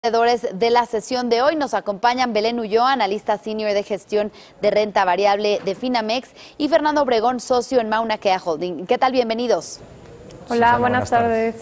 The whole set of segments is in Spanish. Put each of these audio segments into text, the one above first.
De la sesión de hoy nos acompañan Belén Ulloa, analista senior de gestión de renta variable de Finamex, y Fernando Obregón, socio en Mauna Kea Holding. ¿Qué tal? Bienvenidos. Hola, Susana, buenas tardes.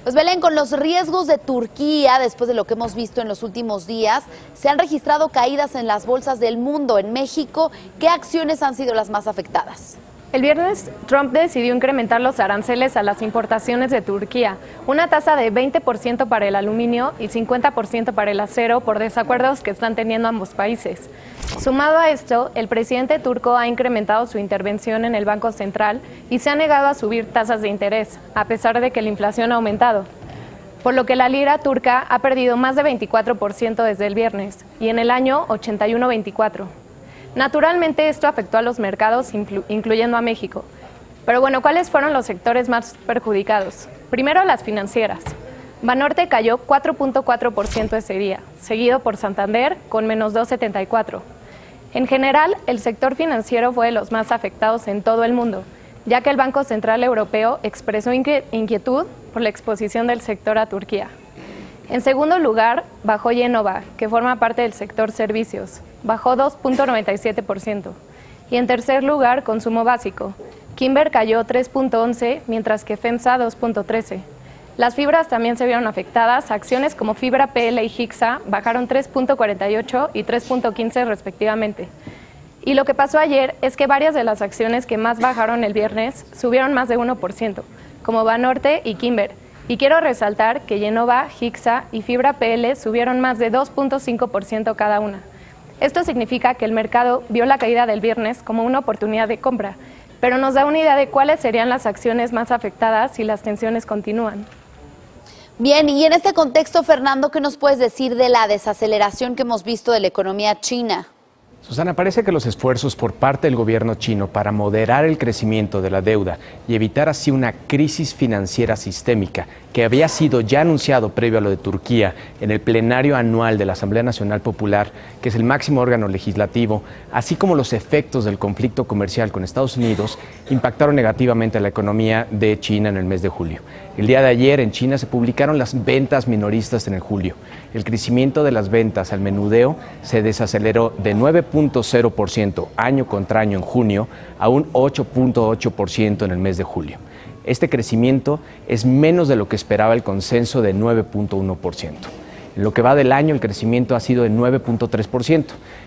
Pues Belén, con los riesgos de Turquía, después de lo que hemos visto en los últimos días, se han registrado caídas en las bolsas del mundo. En México, ¿qué acciones han sido las más afectadas? El viernes, Trump decidió incrementar los aranceles a las importaciones de Turquía, una tasa de 20% para el aluminio y 50% para el acero por desacuerdos que están teniendo ambos países. Sumado a esto, el presidente turco ha incrementado su intervención en el Banco Central y se ha negado a subir tasas de interés, a pesar de que la inflación ha aumentado. Por lo que la lira turca ha perdido más de 24% desde el viernes y en el año 81-24%. Naturalmente esto afectó a los mercados, incluyendo a México. Pero bueno, ¿cuáles fueron los sectores más perjudicados? Primero, las financieras. Banorte cayó 4.4% ese día, seguido por Santander con menos 2.74%. En general, el sector financiero fue de los más afectados en todo el mundo, ya que el Banco Central Europeo expresó inquietud por la exposición del sector a Turquía. En segundo lugar, bajó Yenova, que forma parte del sector servicios, bajó 2.97%. Y en tercer lugar, consumo básico. Kimber cayó 3.11%, mientras que FEMSA 2.13%. Las fibras también se vieron afectadas. Acciones como Fibra PL y Hixa bajaron 3.48% y 3.15% respectivamente. Y lo que pasó ayer es que varias de las acciones que más bajaron el viernes subieron más de 1%, como Banorte y Kimber. Y quiero resaltar que Yenova, Hixa y Fibra PL subieron más de 2.5% cada una. Esto significa que el mercado vio la caída del viernes como una oportunidad de compra, pero nos da una idea de cuáles serían las acciones más afectadas si las tensiones continúan. Bien, y en este contexto, Fernando, ¿qué nos puedes decir de la desaceleración que hemos visto de la economía china? Susana, parece que los esfuerzos por parte del gobierno chino para moderar el crecimiento de la deuda y evitar así una crisis financiera sistémica que había sido ya anunciado previo a lo de Turquía en el plenario anual de la Asamblea Nacional Popular, que es el máximo órgano legislativo, así como los efectos del conflicto comercial con Estados Unidos, impactaron negativamente a la economía de China en el mes de julio. El día de ayer en China se publicaron las ventas minoristas en el julio. El crecimiento de las ventas al menudeo se desaceleró de 9.0% año contra año en junio a un 8.8% en el mes de julio. Este crecimiento es menos de lo que esperaba el consenso de 9.1%. En lo que va del año, el crecimiento ha sido de 9.3%.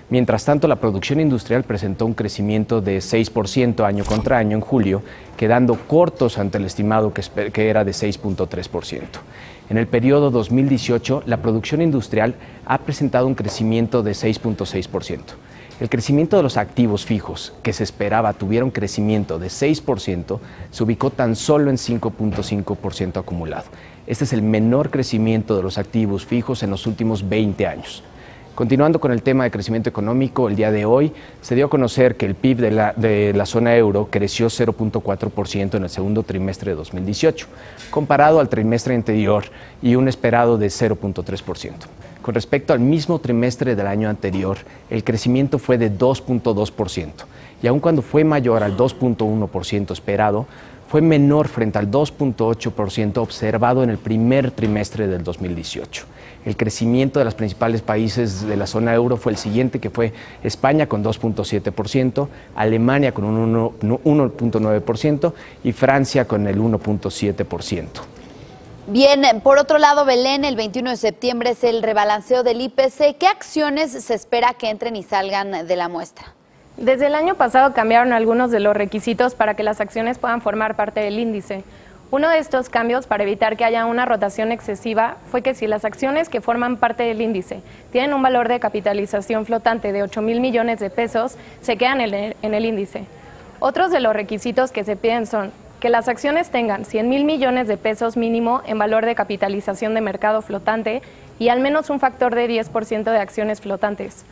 Mientras tanto, la producción industrial presentó un crecimiento de 6% año contra año en julio, quedando cortos ante el estimado que era de 6.3%. En el periodo 2018, la producción industrial ha presentado un crecimiento de 6.6%. El crecimiento de los activos fijos, que se esperaba tuviera un crecimiento de 6%, se ubicó tan solo en 5.5% acumulado. Este es el menor crecimiento de los activos fijos en los últimos 20 años. Continuando con el tema de crecimiento económico, el día de hoy se dio a conocer que el PIB de la zona euro creció 0.4% en el segundo trimestre de 2018, comparado al trimestre anterior y un esperado de 0.3%. Con respecto al mismo trimestre del año anterior, el crecimiento fue de 2.2%, y aun cuando fue mayor al 2.1% esperado, fue menor frente al 2.8% observado en el primer trimestre del 2018. El crecimiento de los principales países de la zona euro fue el siguiente, que fue España con 2.7%, Alemania con un 1.9% y Francia con el 1.7%. Bien, por otro lado, Belén, el 21 de septiembre es el rebalanceo del IPC. ¿Qué acciones se espera que entren y salgan de la muestra? Desde el año pasado cambiaron algunos de los requisitos para que las acciones puedan formar parte del índice. Uno de estos cambios para evitar que haya una rotación excesiva fue que si las acciones que forman parte del índice tienen un valor de capitalización flotante de 8,000 millones de pesos, se quedan en el índice. Otros de los requisitos que se piden son que las acciones tengan 100,000 millones de pesos mínimo en valor de capitalización de mercado flotante y al menos un factor de 10% de acciones flotantes.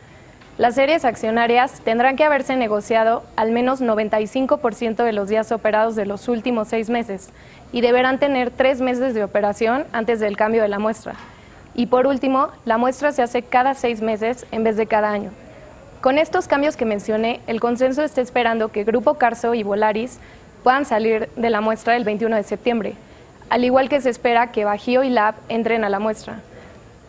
Las series accionarias tendrán que haberse negociado al menos 95% de los días operados de los últimos 6 meses y deberán tener 3 meses de operación antes del cambio de la muestra. Y por último, la muestra se hace cada 6 meses en vez de cada año. Con estos cambios que mencioné, el consenso está esperando que Grupo Carso y Volaris puedan salir de la muestra el 21 de septiembre, al igual que se espera que Bajío y Lab entren a la muestra.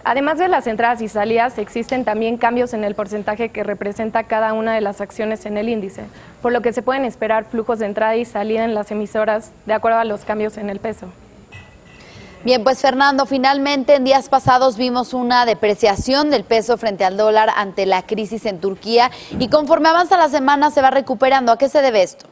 Además de las entradas y salidas, existen también cambios en el porcentaje que representa cada una de las acciones en el índice, por lo que se pueden esperar flujos de entrada y salida en las emisoras de acuerdo a los cambios en el peso. Bien, pues Fernando, finalmente en días pasados vimos una depreciación del peso frente al dólar ante la crisis en Turquía y conforme avanza la semana se va recuperando. ¿A qué se debe esto?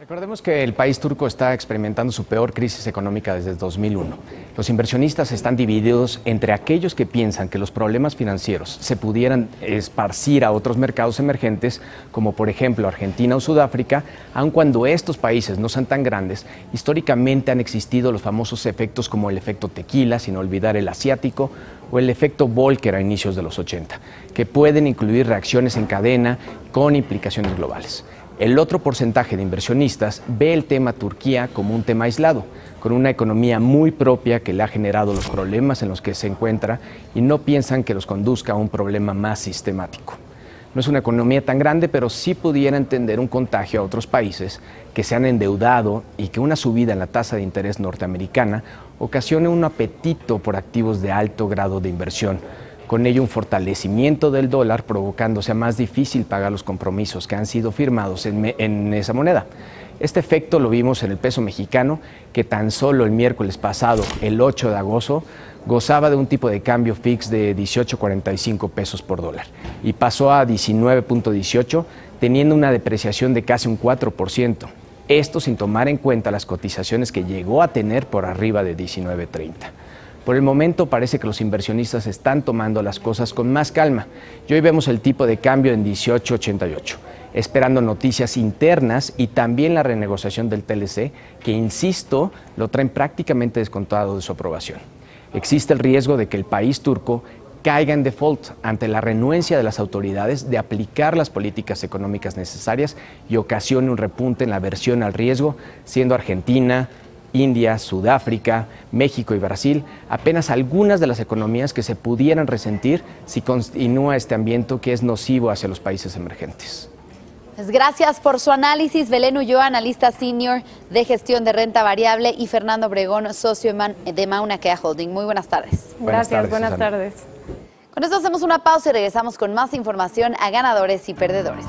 Recordemos que el país turco está experimentando su peor crisis económica desde 2001. Los inversionistas están divididos entre aquellos que piensan que los problemas financieros se pudieran esparcir a otros mercados emergentes, como por ejemplo Argentina o Sudáfrica, aun cuando estos países no sean tan grandes. Históricamente han existido los famosos efectos como el efecto tequila, sin olvidar el asiático, o el efecto Volcker a inicios de los 80, que pueden incluir reacciones en cadena con implicaciones globales. El otro porcentaje de inversionistas ve el tema Turquía como un tema aislado, con una economía muy propia que le ha generado los problemas en los que se encuentra y no piensan que los conduzca a un problema más sistemático. No es una economía tan grande, pero sí pudiera entender un contagio a otros países que se han endeudado y que una subida en la tasa de interés norteamericana ocasione un apetito por activos de alto grado de inversión. Con ello un fortalecimiento del dólar provocándose más difícil pagar los compromisos que han sido firmados en esa moneda. Este efecto lo vimos en el peso mexicano, que tan solo el miércoles pasado, el 8 de agosto, gozaba de un tipo de cambio fix de 18.45 pesos por dólar y pasó a 19.18, teniendo una depreciación de casi un 4%. Esto sin tomar en cuenta las cotizaciones que llegó a tener por arriba de 19.30. Por el momento parece que los inversionistas están tomando las cosas con más calma y hoy vemos el tipo de cambio en 18.88, esperando noticias internas y también la renegociación del TLC, que insisto, lo traen prácticamente descontado de su aprobación. Existe el riesgo de que el país turco caiga en default ante la renuencia de las autoridades de aplicar las políticas económicas necesarias y ocasione un repunte en la aversión al riesgo, siendo Argentina, India, Sudáfrica, México y Brasil apenas algunas de las economías que se pudieran resentir si continúa este ambiente que es nocivo hacia los países emergentes. Pues gracias por su análisis, Belén Ulloa, analista senior de gestión de renta variable, y Fernando Obregón, socio de Mauna Kea Holding. Muy buenas tardes. Gracias, buenas tardes. Con esto hacemos una pausa y regresamos con más información a Ganadores y Perdedores.